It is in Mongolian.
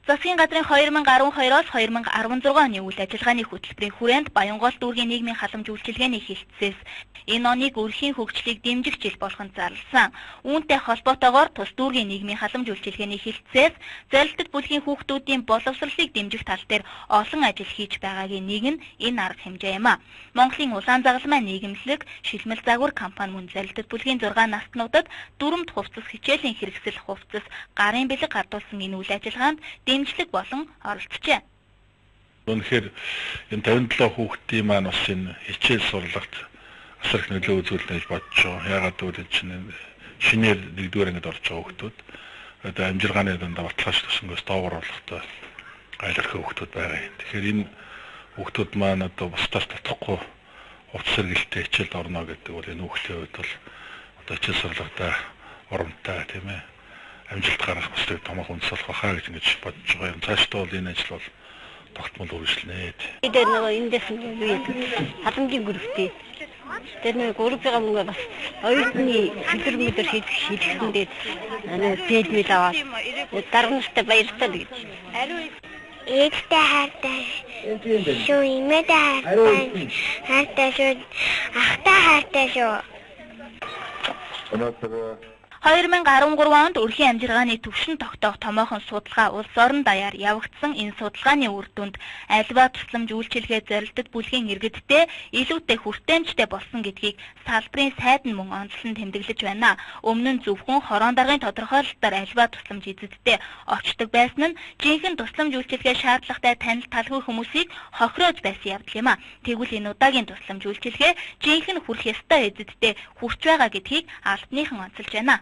Засгийн газрын 2012-оос 2016 оны үйл ажиллагааны хөтөлбөрийн хүрээнд Баянгол дүүргийн нийгмийн халамж үйлчилгээний хэлтсээс энэ оныг өрхийн хөгжлийг дэмжих жил болоход зарласан. Үүнтэй холбоотойгоор тус дүүргийн нийгмийн халамж үйлчилгээний хэлтсээс зорилттой бүлгийн хүүхдүүдийн боловсролыг дэмжих тал дээр олон ажил хийж байгаагийн нэг нь энэ арга хэмжээ юм а. Монголын улаан загалмай нийгэмлэг шилмэл загвар компани мөн зорилттой бүлгийн 6 настнуудад дүрмд хувцас хичээлийн хэрэгсэл хувцас гарын бэлэг гардуулсан энэ үйл ажиллагаанд дэмжлэг болон оролцжээ. Үнэхээр энэ 57 хүүхдийн маань бас энэ хичээл сурлагт асар их нөлөө үзүүлнэ гэж бодож байгаа. Ягаад гэвэл энэ шинээр 1-р ангид орж байгаа хүүхдүүд одоо амжилгааны дандаа баталгааж төсөнгөөс доогуур орлоготой айлрах хүүхдүүд байгаа юм. Тэгэхээр энэ хүүхдүүд маань одоо бусдаас татахгүй хувцас сэргэлттэй хичээлд орно гэдэг бол энэ хүүхдийн хувьд бол одоо хичээл сурлагтаа урамтай тийм ээ амжилт гаргах бүстэй томоохон үндэс болох хаа гэж ингэж бодож байгаа юм. Цаашдаа бол энэ ажил бол тогтмол үргэлжлэнэ. Тэр нөгөө эндээс халамжийн гүрвтэй. Тэр нөгөө гүрвийн мөнгө бас оюутны хөдөлмөр хийлгэсэндээ пэдмэл аваад даргамжтай баяртай л гэж. Ээжтэй хайртай шүү, имээтэй хайртай шүү, ахтай хайртай шүү. 2013 онд өрхийн амжиргааны төвшин тогтоох томоохон судалгаа улс орон даяар явагдсан. Энэ судалгааны үр дүнд альва тусламж үйлчилгээ зорилттой бүлгийн иргэдтэй илүүтэй хүртээмжтэй болсон гэдгийг салбарын сайд нь мөн онцлон тэмдэглэж байна. Өмнө нь зөвхөн хорон даргын тодорхойлолтоор альва тусламж эзэдтэй очдог байсан нь жинхэнэ тусламж үйлчилгээ шаардлагатай танил талхай хүмүүсийг хохироож байсан явдал юм а. Тэгвэл энэ удаагийн тусламж үйлчилгээ жинхэнэ хүрэх ёстой эзэдтэй хүрч байгаа гэдгийг албаныхан онцолж байна.